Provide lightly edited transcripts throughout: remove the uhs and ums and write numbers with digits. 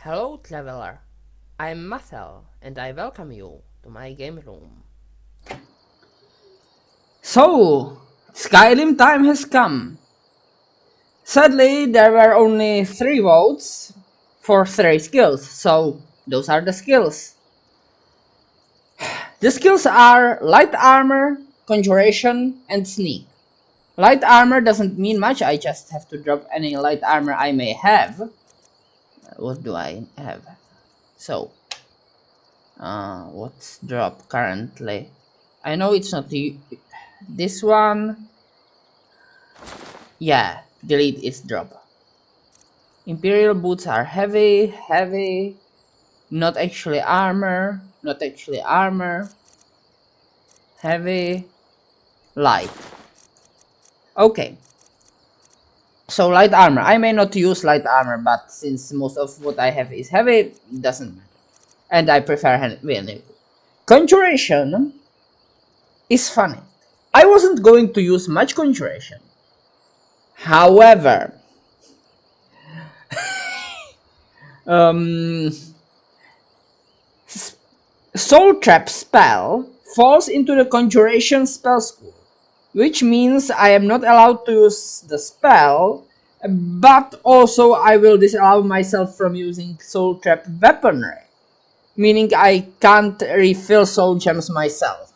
Hello, traveler. I'm Mathel, and I welcome you to my game room. So, Skyrim time has come. Sadly, there were only 3 votes for 3 skills, so those are the skills. The skills are Light Armor, Conjuration, and Sneak. Light Armor doesn't mean much, I just have to drop any light armor I may have. What do I have? So, what's drop currently? I know it's not this one. Yeah, delete its drop. Imperial boots are heavy, not actually armor, heavy, light. Okay, so light armor. I may not use light armor, but since most of what I have is heavy, it doesn't matter. And I prefer heavy. Conjuration is funny. I wasn't going to use much conjuration. However, Soul Trap spell falls into the Conjuration spell school, which means I am not allowed to use the spell, but also I will disallow myself from using Soul Trap weaponry, meaning I can't refill soul gems myself.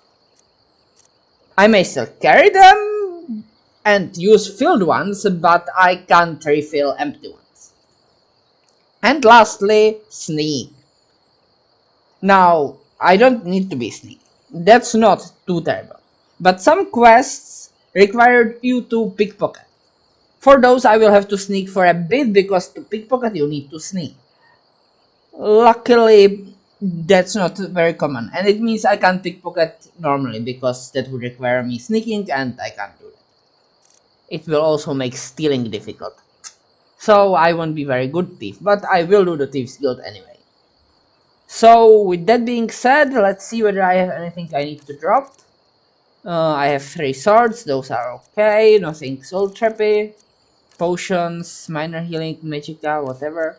I may still carry them and use filled ones, but I can't refill empty ones. And lastly, Sneak. Now, I don't need to be sneaky. That's not too terrible. But some quests require you to pickpocket. For those, I will have to sneak for a bit because to pickpocket you need to sneak. Luckily, that's not very common, and it means I can't pickpocket normally because that would require me sneaking, and I can't do that. It will also make stealing difficult. So I won't be very good thief, but I will do the Thieves Guild anyway. So with that being said, let's see whether I have anything I need to drop. I have 3 swords, those are okay, nothing soul trappy. Potions, minor healing, magica, whatever.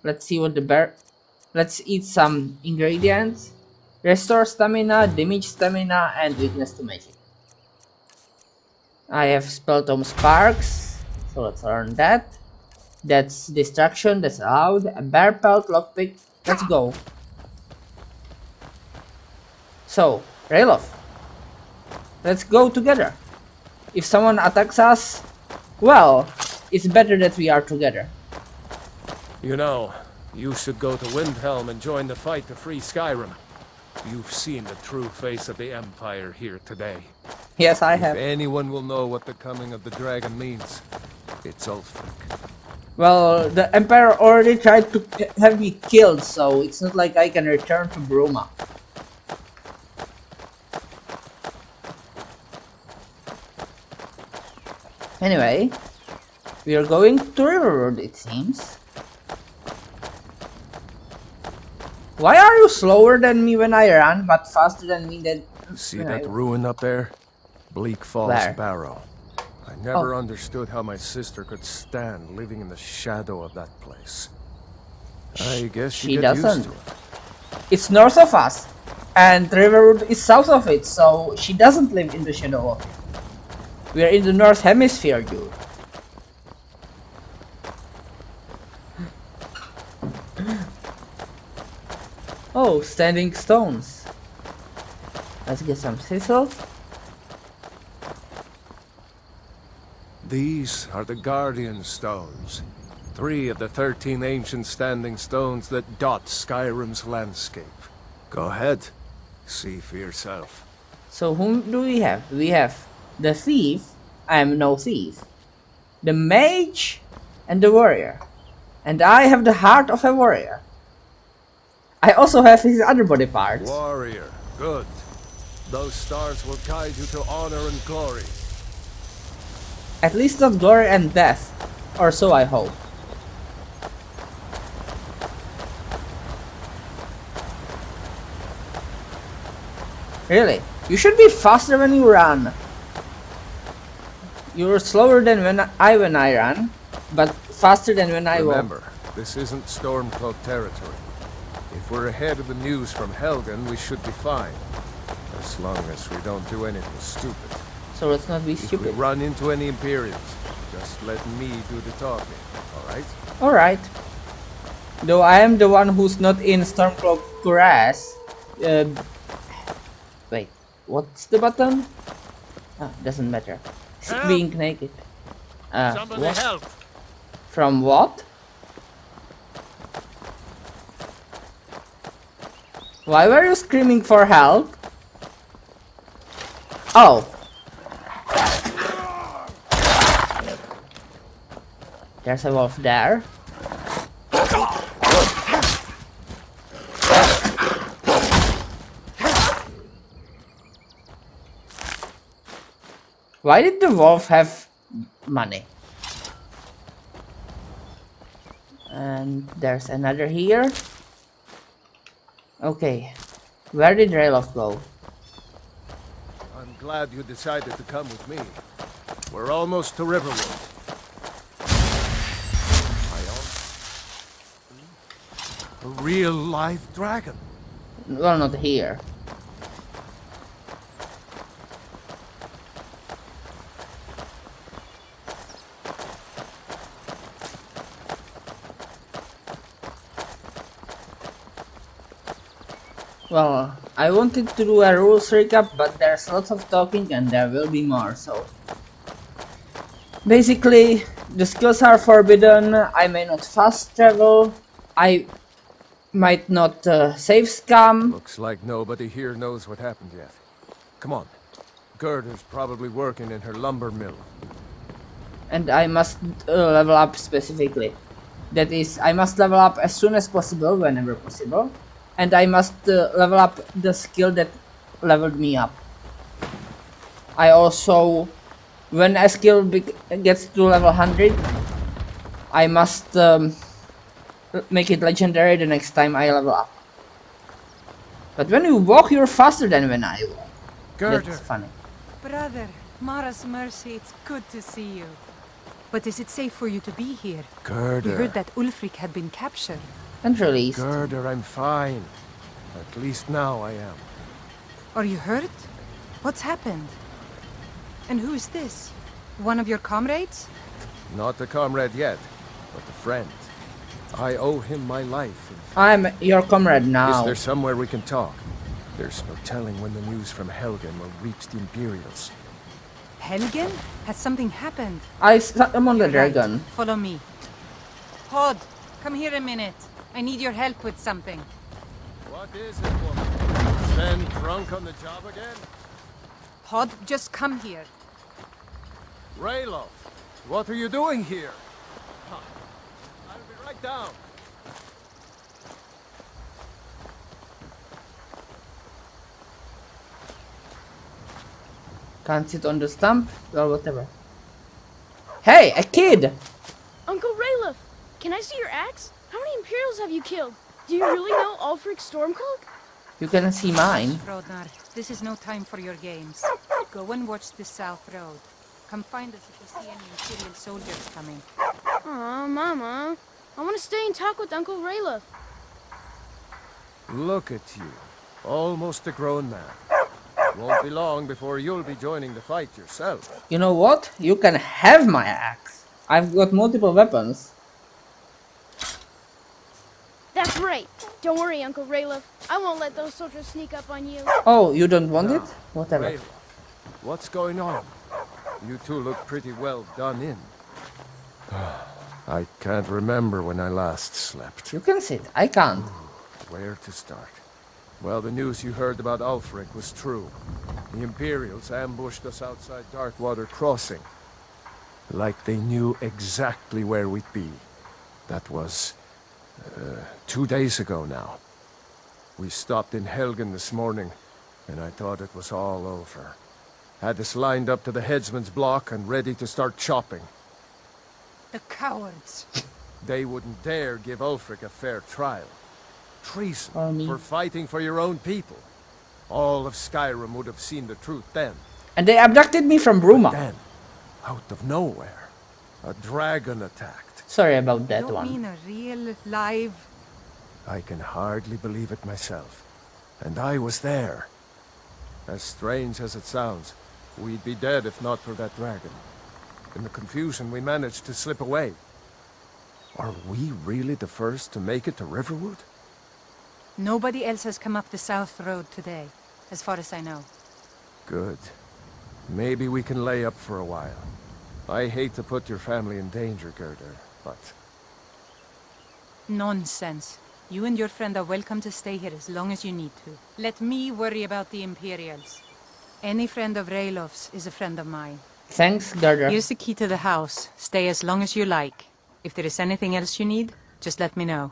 Let's see what the bear. Let's eat some ingredients. Restore stamina, damage stamina, and weakness to magic. I have spell tome sparks, so let's learn that. That's distraction, that's allowed. A bear pelt, lockpick, let's go. So, Rayloff, let's go together. If someone attacks us, well, it's better that we are together. You know, you should go to Windhelm and join the fight to free Skyrim. You've seen the true face of the Empire here today. Yes, I have. If anyone will know what the coming of the dragon means, it's Ulfric. Well, the Empire already tried to have me killed, so it's not like I can return to Bruma. Anyway, we are going to Riverwood, it seems. Why are you slower than me when I run, but faster than me then? See that ruin up there? Bleak Falls Where? Barrow. I never understood how my sister could stand living in the shadow of that place. I guess She you get doesn't. used to it. It's north of us, and Riverwood is south of it, so she doesn't live in the shadow of it. We are in the North Hemisphere, dude. Oh, standing stones. Let's get some thistle. These are the Guardian Stones. 3 of the 13 ancient standing stones that dot Skyrim's landscape. Go ahead, see for yourself. So whom do we have? We have the thief. I am no thief. The mage and the warrior. And I have the heart of a warrior. I also have his other body parts. Warrior, good. Those stars will guide you to honor and glory. At least not glory and death. Or so I hope. Really? You should be faster when you run. You're slower than when I run, but faster than when I walk. Remember, This isn't Stormcloak territory. If we're ahead of the news from Helgen, we should be fine. As long as we don't do anything stupid. So let's not be If we stupid. run into any Imperials, just let me do the talking, alright? Alright. Though I am the one who's not in Stormcloak grass. Wait, what's the button? Ah, doesn't matter. Help! Being naked. Somebody What? help! From what? Why were you screaming for help? Oh. There's a wolf there. Why did the wolf have money? And there's another here. Okay, where did Relic go? I'm glad you decided to come with me. We're almost to Riverwood. A real live dragon. Well, not here. Well, I wanted to do a rules recap, but there's lots of talking and there will be more, so... Basically, the skills are forbidden, I may not fast travel, I might not save scam, Looks like nobody here knows what happened yet. Come on. Gerda's probably working in her lumber mill. and I must level up specifically. That is, I must level up as soon as possible, whenever possible, and I must level up the skill that leveled me up. I also, when a skill gets to level 100, I must make it legendary the next time I level up. But when you walk, you're faster than when I walk. Gerda! That's funny. Brother, Mara's mercy, it's good to see you. But is it safe for you to be here? We heard Gerda! that Ulfric had been captured. And released. Gerda, I'm fine. At least now I am. Are you hurt? What's happened? And who is this? One of your comrades? Not a comrade yet, but a friend. I owe him my life. in fact. I'm your comrade now. Is there somewhere we can talk? There's no telling when the news from Helgen will reach the Imperials. Helgen? Has something happened? I summon the Right. dragon. Follow me. Hod, come here a minute. I need your help with something. What is it, woman? Ben drunk on the job again? Hod, just come here. Rayloff, what are you doing here? Huh. I'll be right down. Can't sit on the stump? Well, whatever. Hey, a kid! Uncle Rayleigh, can I see your axe? How many Imperials have you killed? Do you really know Ulfric Stormcloak? You can see mine. Rodnar, this is no time for your games. Go and watch the South Road. Come find us if you see any Imperial soldiers coming. Aw, Mama. I want to stay and talk with Uncle Rayleigh. Look at you. Almost a grown man. Won't be long before you'll be joining the fight yourself. You know what? You can have my axe. I've got multiple weapons. That's right. Don't worry, Uncle Rayleigh. I won't let those soldiers sneak up on you. Oh, you don't want No. it? Whatever. Rayloff, what's going on? You two look pretty well done in. I can't remember when I last slept. You can sit. I can't. Where to start? Well, the news you heard about Ulfric was true. The Imperials ambushed us outside Darkwater Crossing. Like they knew exactly where we'd be. That was 2 days ago now. We stopped in Helgen this morning, and I thought it was all over. Had us lined up to the headsman's block and ready to start chopping. The cowards. They wouldn't dare give Ulfric a fair trial. Treason Army. for fighting for your own people. All of Skyrim would have seen the truth then. And they abducted me from Bruma. Then, out of nowhere, a dragon attacked. Sorry about that Don't one. mean a real, live... I can hardly believe it myself. And I was there. As strange as it sounds, we'd be dead if not for that dragon. In the confusion, we managed to slip away. Are we really the first to make it to Riverwood? Nobody else has come up the South Road today, as far as I know. Good. Maybe we can lay up for a while. I hate to put your family in danger, Gerda, but... Nonsense. You and your friend are welcome to stay here as long as you need to. Let me worry about the Imperials. Any friend of Raylof's is a friend of mine. Thanks, Garda. Here's the key to the house. Stay as long as you like. If there is anything else you need, just let me know.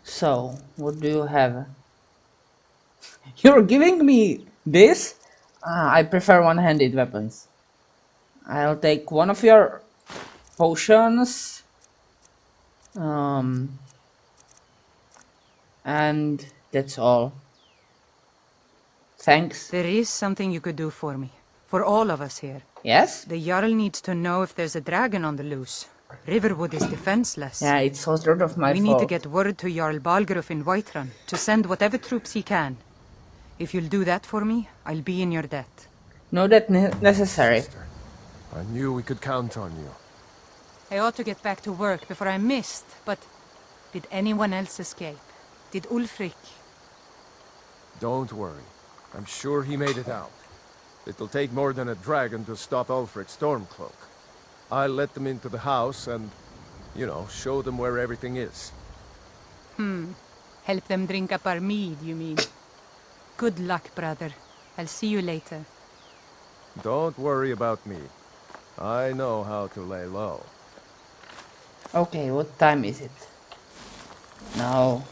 So, what do you have? You're giving me this? I prefer one-handed weapons. I'll take one of your potions. And that's all. Thanks. There is something you could do for me. For all of us here. Yes? The Jarl needs to know if there's a dragon on the loose. Riverwood is defenseless. Yeah, it's all sort of my We fault. need to get word to Jarl Balgruuf in Whiterun to send whatever troops he can. If you'll do that for me, I'll be in your debt. No, that necessary. Sister, I knew we could count on you. I ought to get back to work before I missed, but... Did anyone else escape? Did Ulfric? Don't worry. I'm sure he made it out. It'll take more than a dragon to stop Ulfric's Stormcloak. I'll let them into the house and, you know, show them where everything is. Help them drink up our mead, you mean? Good luck, brother. I'll see you later. Don't worry about me. I know how to lay low. Okay, what time is it? Now,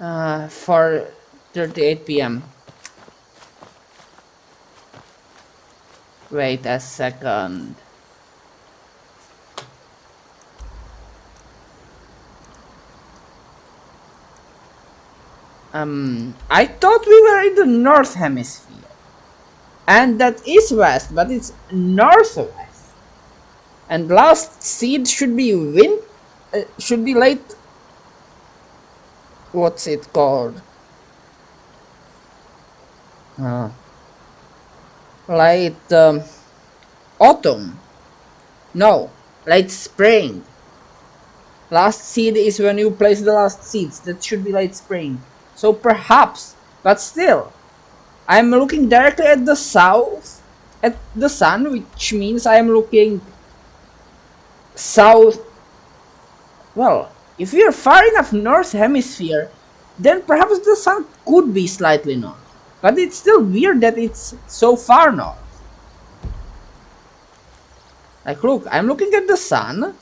4:38 p.m. Wait a second. I thought we were in the North Hemisphere. And that is west, but it's northwest. And last seed should be late. What's it called? Late autumn. No, late spring. Last seed is when you place the last seeds. That should be late spring. So perhaps, but still, I'm looking directly at the south, at the sun, which means I'm looking south. Well, if we are far enough north hemisphere, then perhaps the sun could be slightly north. But it's still weird that it's so far north. Like, look, I'm looking at the sun,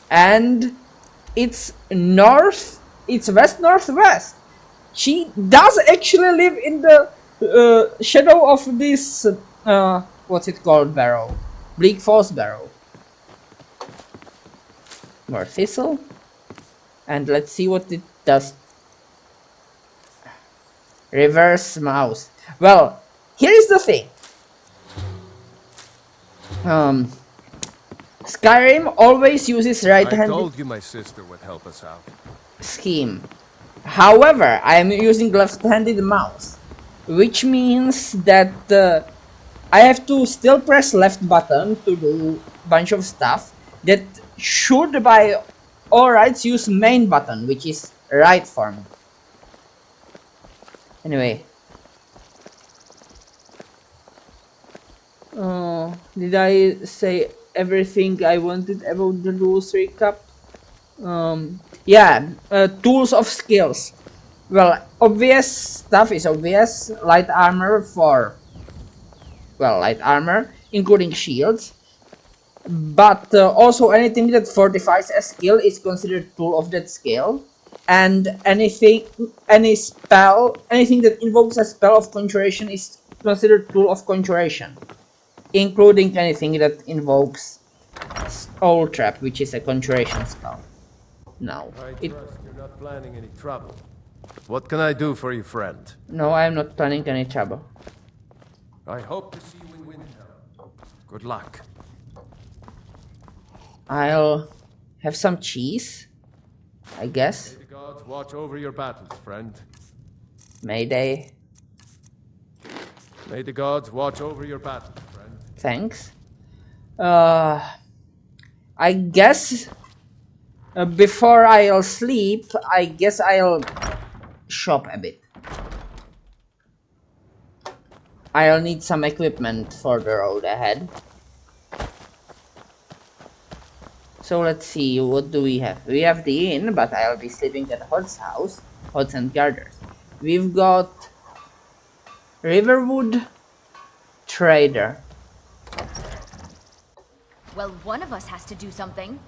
and it's north, it's west-northwest. She does actually live in the shadow of this, what's it called, barrow? Bleak Falls Barrow. More thistle. And let's see what it does. Reverse mouse. Well, here is the thing. Skyrim always uses right-handed... I told you my sister would help us out. scheme. However, I am using left-handed mouse, which means that I have to still press left button to do a bunch of stuff that should by all rights use main button, which is right for me. Anyway. Did I say everything I wanted about the rules recap? Yeah, tools of skills. Well, obvious stuff is obvious. Light armor for... well, light armor, including shields. But also anything that fortifies a skill is considered tool of that skill. And anything that invokes a spell of Conjuration is considered tool of Conjuration. Including anything that invokes Soul Trap, which is a Conjuration spell. No. I trust you're not planning any trouble. What can I do for you, friend? No, I am not planning any trouble. I hope to see you in Windhelm. Good luck. I'll have some cheese, I guess. May the gods watch over your battles, friend. May they? May the gods watch over your battles, friend. Thanks. I guess before I'll sleep, I guess I'll shop a bit. I'll need some equipment for the road ahead. So let's see, what do we have? We have the inn, but I'll be sleeping at Hod's house. Hod's and Gardner's. We've got Riverwood Trader. Well, one of us has to do something.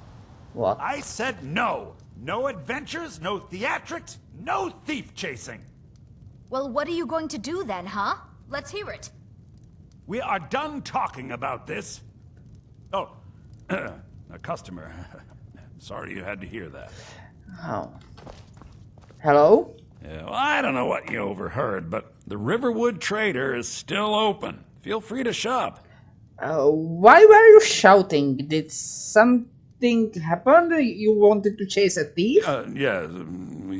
What? I said no. No adventures, no theatrics, no thief chasing. Well, what are you going to do then, huh? Let's hear it. We are done talking about this. Oh, a customer. Sorry you had to hear that. Oh. Hello? Yeah, well, I don't know what you overheard, but the Riverwood Trader is still open. Feel free to shop. Why were you shouting? Did something happen? You wanted to chase a thief? Yeah,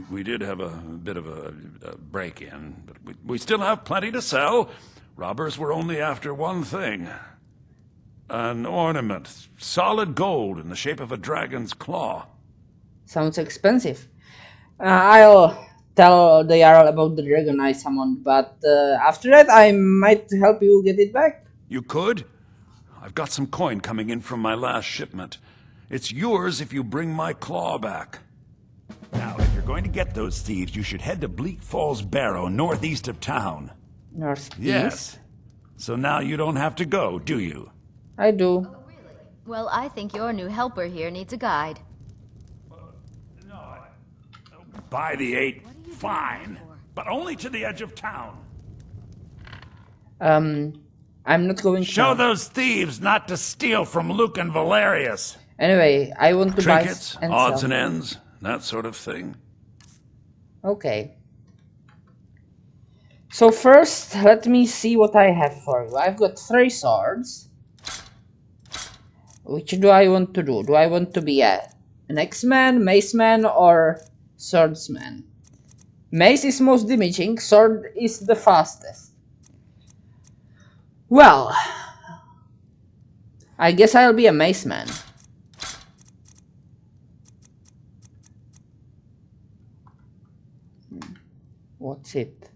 we did have a bit of a break-in, but we still have plenty to sell. Robbers were only after one thing. An ornament, solid gold in the shape of a dragon's claw. Sounds expensive. I'll tell the Jarl about the dragon I summoned, but after that I might help you get it back. You could? I've got some coin coming in from my last shipment. It's yours if you bring my claw back. Now, if you're going to get those thieves, you should head to Bleak Falls Barrow, northeast of town. Northeast? Yes. So now you don't have to go, do you? I do. Well, I think your new helper here needs a guide. No, buy the 8, fine. for? But only to the edge of town. I'm not going to... Show those thieves not to steal from Luke and Valerius. Anyway, I want to Trinkets, buy and odds sell. and ends, that sort of thing. Okay. So first, let me see what I have for you. I've got 3 swords. Which do I want to do? Do I want to be an X-Man, Maceman, or Swordsman? Mace is most damaging, sword is the fastest. Well, I guess I'll be a Maceman. What's it?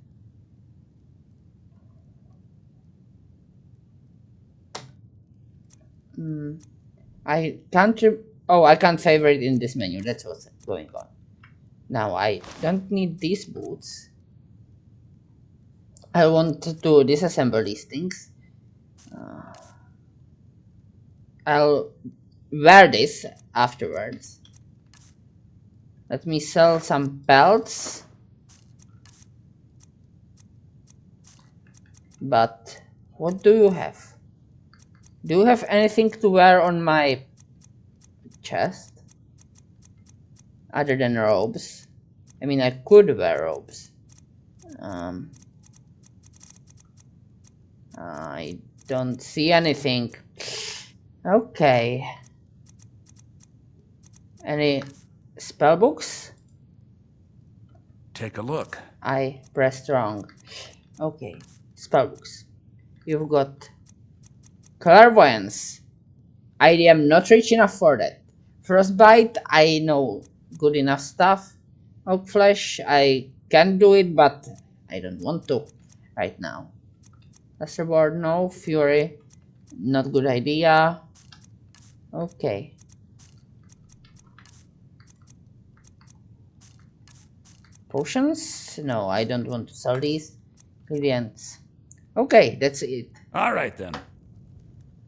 I can't. Oh, I can't favorite in this menu. That's what's going on. Now I don't need these boots. I want to disassemble these things. I'll wear this afterwards. Let me sell some belts. But what do you have? Do you have anything to wear on my chest? Other than robes? I mean, I could wear robes. I don't see anything. Okay. Any spell books? Take a look. I pressed wrong. Okay, spell books. You've got Clairvoyance. I am not rich enough for that. Frostbite, I know good enough stuff. Oak Flesh, I can do it, but I don't want to right now. Lesterboard, no. Fury, not good idea. Okay. Potions? No, I don't want to sell these. Ingredients. Okay, that's it. All right, then.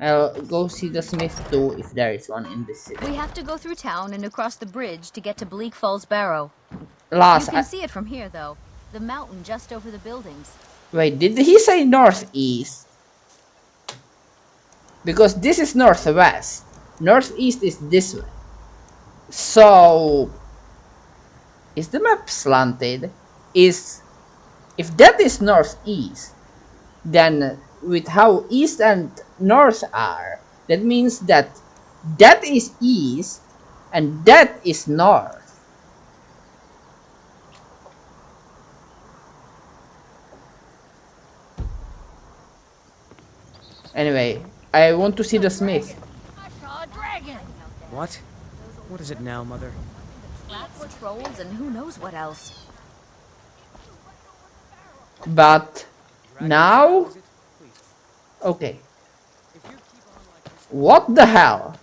I'll go see the smith too, if there is one in this city. We have to go through town and across the bridge to get to Bleak Falls Barrow. You Last, can see it from here, though. The mountain just over the buildings. wait, did he say northeast? Because this is northwest. Northeast is this way. So, is the map slanted? If that is northeast, then with how east and north are, that means that That is east, and that is north. Anyway, I want to see the smith. I saw a dragon. What? What is it now, Mother? Traps, trolls, and who knows what else. But now, Is it? Please. okay. If you keep on like this, What the hell?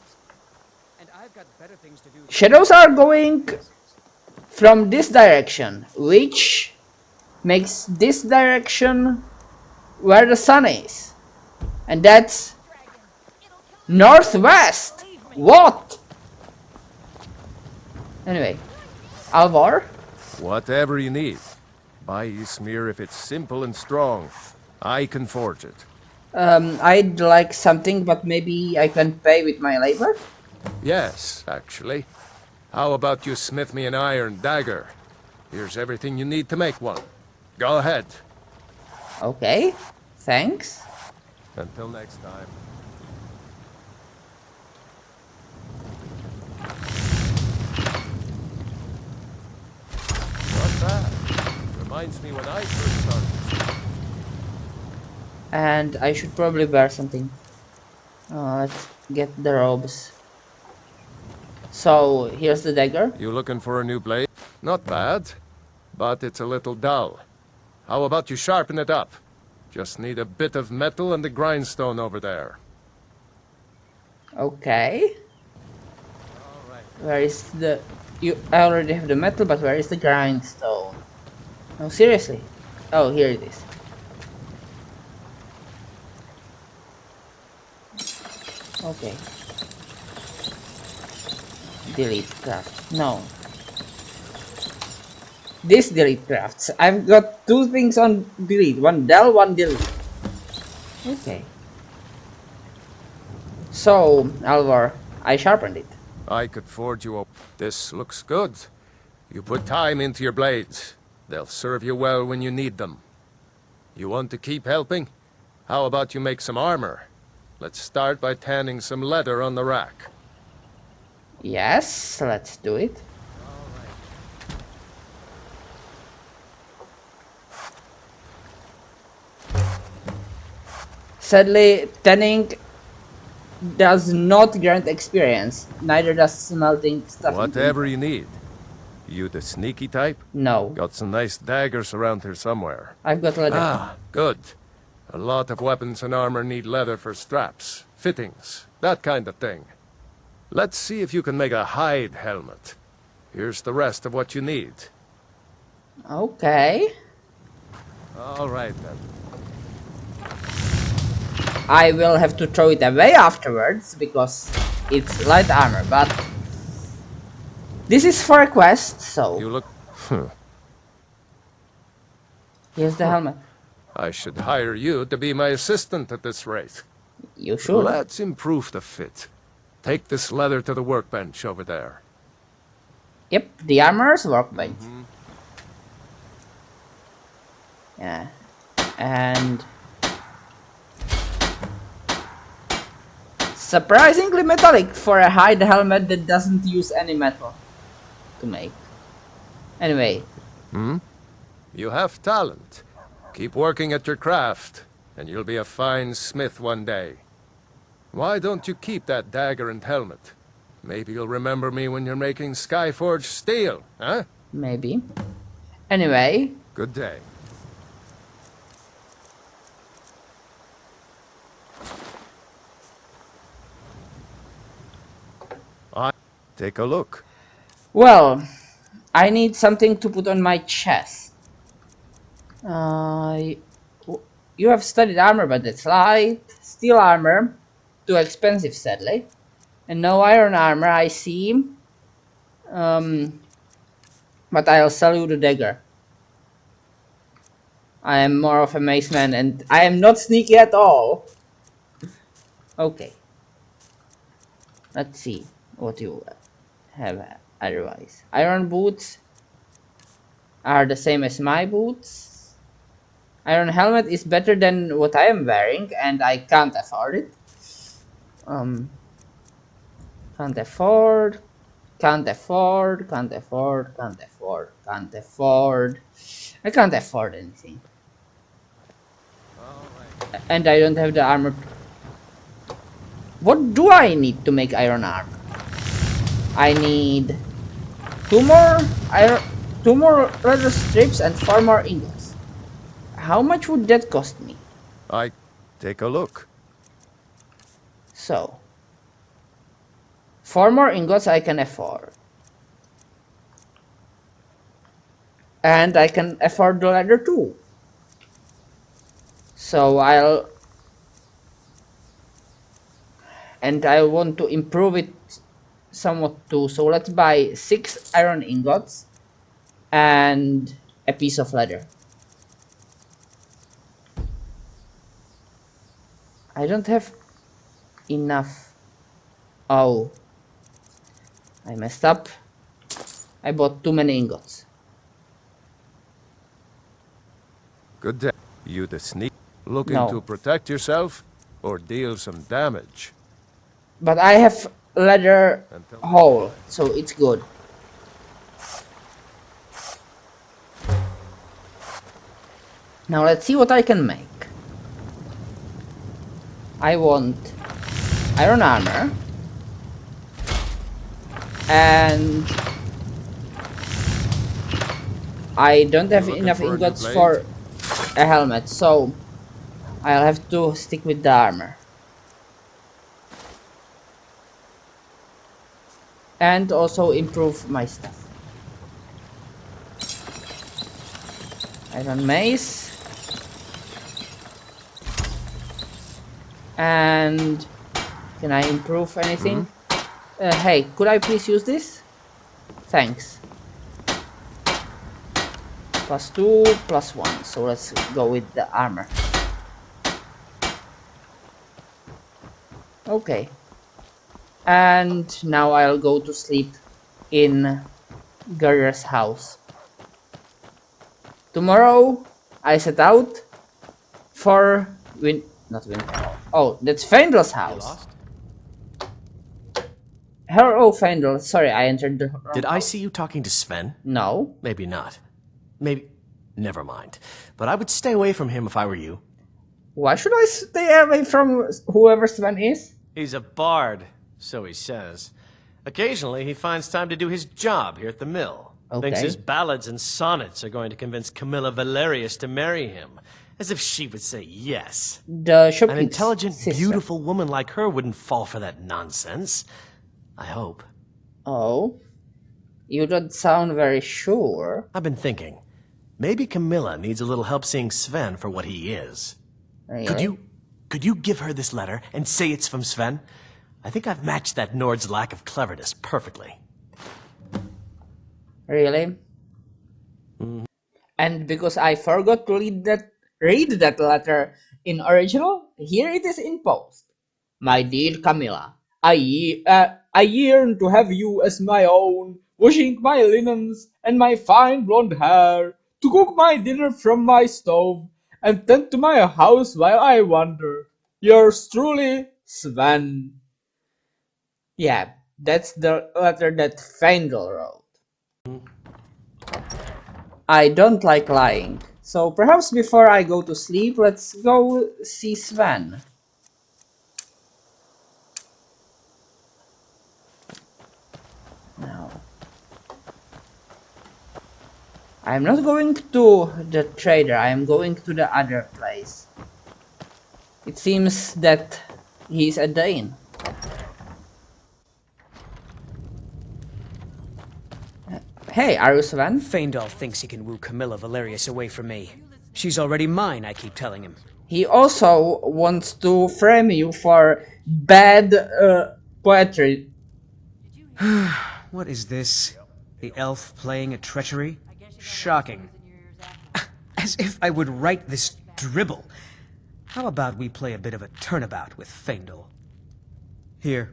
and I've got better things to do. Shadows are going from this direction, which makes this direction where the sun is. And that's northwest. What? Anyway, Alvar? Whatever you need. Buy Ysmir if it's simple and strong. I can forge it. I'd like something, but maybe I can pay with my labor? Yes, actually. How about you smith me an iron dagger? Here's everything you need to make one. Go ahead. Okay, thanks. Until next time. Not bad. Reminds me when I first started. And I should probably wear something. Let's get the robes. So, here's the dagger. You looking for a new blade? Not bad, but it's a little dull. How about you sharpen it up? Just need a bit of metal and the grindstone over there. Okay. All right. Where is the... I already have the metal, but where is the grindstone? No, seriously. Oh, here it is. Okay. Delete craft. No. This delete crafts. I've got two things on delete. One del, one delete. Okay. So, Alvar, I sharpened it. I could forge you a... This looks good. You put time into your blades. They'll serve you well when you need them. You want to keep helping? How about you make some armor? Let's start by tanning some leather on the rack. Yes, let's do it. Sadly, tanning does not grant experience. Neither does smelting stuff. Whatever you need. You the sneaky type? No, Got some nice daggers around here somewhere. I've got leather. Ah, good. A lot of weapons and armor need leather for straps, fittings, that kind of thing. Let's see if you can make a hide helmet. Here's the rest of what you need. Okay. All right then. I will have to throw it away afterwards because it's light armor, but this is for a quest, so You look... here's the helmet. I should hire you to be my assistant at this rate. You should. Let's improve the fit. Take this leather to the workbench over there. Yep, the armor's workbench. Yeah. And surprisingly metallic for a hide helmet that doesn't use any metal to make. Anyway, You have talent. Keep working at your craft, and you'll be a fine smith one day. Why don't you keep that dagger and helmet? Maybe you'll remember me when you're making Skyforged steel, huh? maybe. Anyway, Good day. Take a look. well, I need something to put on my chest. You have studied armor, but it's light. Steel armor, too expensive, sadly. And no iron armor, I see. But I'll sell you the dagger. I am more of a maceman, and I am not sneaky at all. Okay. Let's see what you have otherwise. Iron boots are the same as my boots. Iron helmet is better than what I am wearing, and I can't afford it. Can't afford. Can't afford. Can't afford. Can't afford. Can't afford. I can't afford anything. And I don't have the armor. What do I need to make iron armor? I need 2 more iron, 2 more leather strips and 4 more ingots. How much would that cost me? Take a look. So, 4 more ingots I can afford. And I can afford the leather too. So I want to improve it somewhat too. So let's buy 6 iron ingots and a piece of leather. I don't have enough. Oh, I messed up. I bought too many ingots. Good day. You the sneak looking No. to protect yourself or deal some damage? But I have leather hole, so it's good. Now let's see what I can make. I want iron armor and I don't have enough ingots for a helmet, so I'll have to stick with the armor. And also improve my stuff. Iron mace. And can I improve anything? Hey, could I please use this? Thanks. +2, +1. So let's go with the armor. Okay. And now I'll go to sleep in Gurier's house. Tomorrow I set out for Oh, that's Fendel's house. Hello, Fendel. Sorry, I entered the wrong Did I house. see you talking to Sven? No. Maybe not. Maybe... Never mind. But I would stay away from him if I were you. Why should I stay away from whoever Sven is? He's a bard, so he says. Occasionally, he finds time to do his job here at the mill. Okay. Thinks his ballads and sonnets are going to convince Camilla Valerius to marry him. As if she would say yes. The shopkeep's An intelligent, sister. beautiful woman like her wouldn't fall for that nonsense. I hope. Oh? You don't sound very sure. I've been thinking. Maybe Camilla needs a little help seeing Sven for what he is. Really? Could you give her this letter and say it's from Sven? I think I've matched that Nord's lack of cleverness perfectly. Really? And because I forgot to read that letter in original, here it is in post. My dear Camilla, I yearn to have you as my own, washing my linens and my fine blonde hair, to cook my dinner from my stove, and tend to my house while I wander. Yours truly, Sven. Yeah, that's the letter that Fendel wrote. I don't like lying, so perhaps before I go to sleep, let's go see Sven. Now, I'm not going to the trader, I am going to the other place. It seems that he's at the inn. Hey, are you Sven? Feindal thinks he can woo Camilla Valerius away from me. She's already mine, I keep telling him. He also wants to frame you for bad poetry. What is this? The elf playing a treachery? Shocking. As if I would write this dribble. How about we play a bit of a turnabout with Feindal? Here.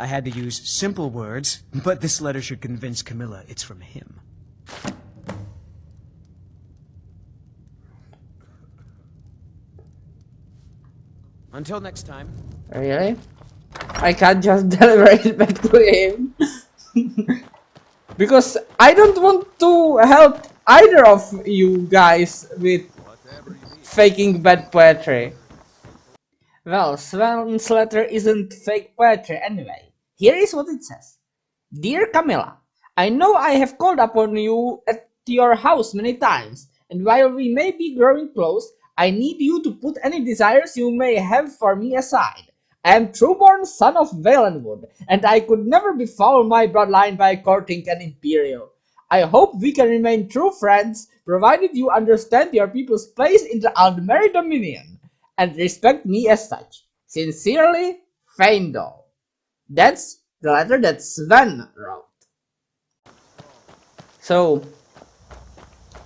I had to use simple words, but this letter should convince Camilla it's from him. Until next time. Really? I can't just deliver it back to him. Because I don't want to help either of you guys with faking bad poetry. Well, Sven's letter isn't fake poetry anyway. Here is what it says. Dear Camilla, I know I have called upon you at your house many times, and while we may be growing close, I need you to put any desires you may have for me aside. I am trueborn son of Valenwood, and I could never befoul my bloodline by courting an Imperial. I hope we can remain true friends, provided you understand your people's place in the Aldmeri Dominion, and respect me as such. Sincerely, Feindel. That's the letter that Sven wrote. So,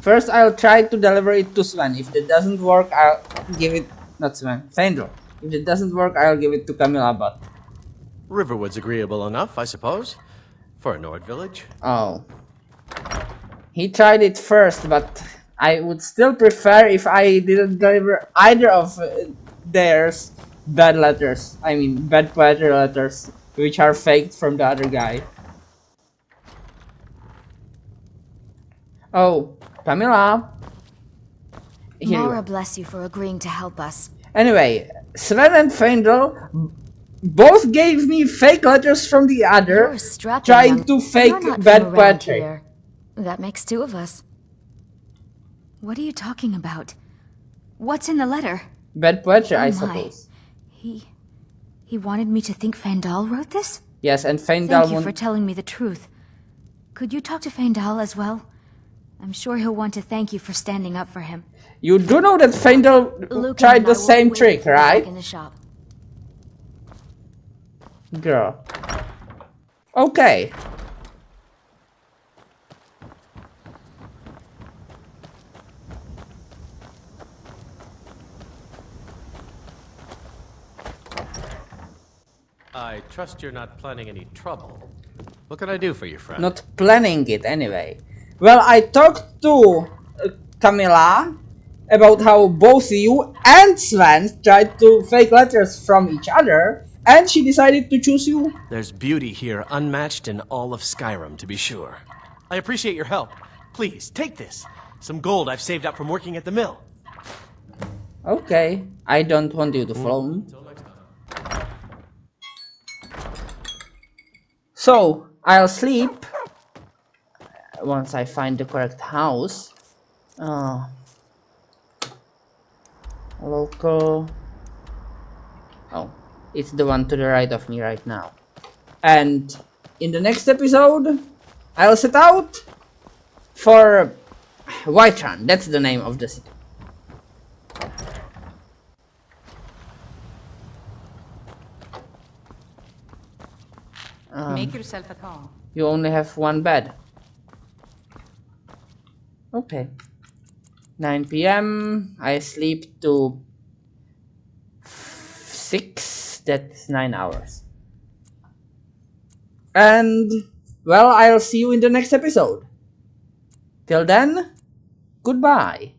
first I'll try to deliver it to Sven. If it doesn't work, I'll give it... Not Sven, Feindel. If it doesn't work, I'll give it to Camilla, but... Riverwood's agreeable enough, I suppose. For a Nord village. Oh. He tried it first, but I would still prefer if I didn't deliver either of theirs bad letters. I mean, bad poetry letters, which are faked from the other guy. Oh, Camilla. Here Mara bless you for agreeing to help us. Anyway, Sven and Feindel both gave me fake letters from the other, trying to fake bad poetry. Here. That makes two of us. What are you talking about? What's in the letter? Bad poetry, I suppose. He wanted me to think Feindal wrote this? Yes, and Feindal... Thank you for telling me the truth. Could you talk to Feindal as well? I'm sure he'll want to thank you for standing up for him. You do know that Feindal tried the same trick, right? In the shop. Girl. Okay. I trust you're not planning any trouble. What can I do for you, friend? Not planning it anyway. Well, I talked to Camilla about how both you and Sven tried to fake letters from each other, and she decided to choose you. There's beauty here unmatched in all of Skyrim, to be sure. I appreciate your help. Please, take this. Some gold I've saved up from working at the mill. Okay, I don't want you to follow me. So, I'll sleep once I find the correct house. Local. Oh, it's the one to the right of me right now. And in the next episode, I'll set out for Whiterun. That's the name of the city. Make yourself at home. You only have one bed. Okay. 9 p.m. I sleep to 6. That's 9 hours. And, well, I'll see you in the next episode. Till then, goodbye.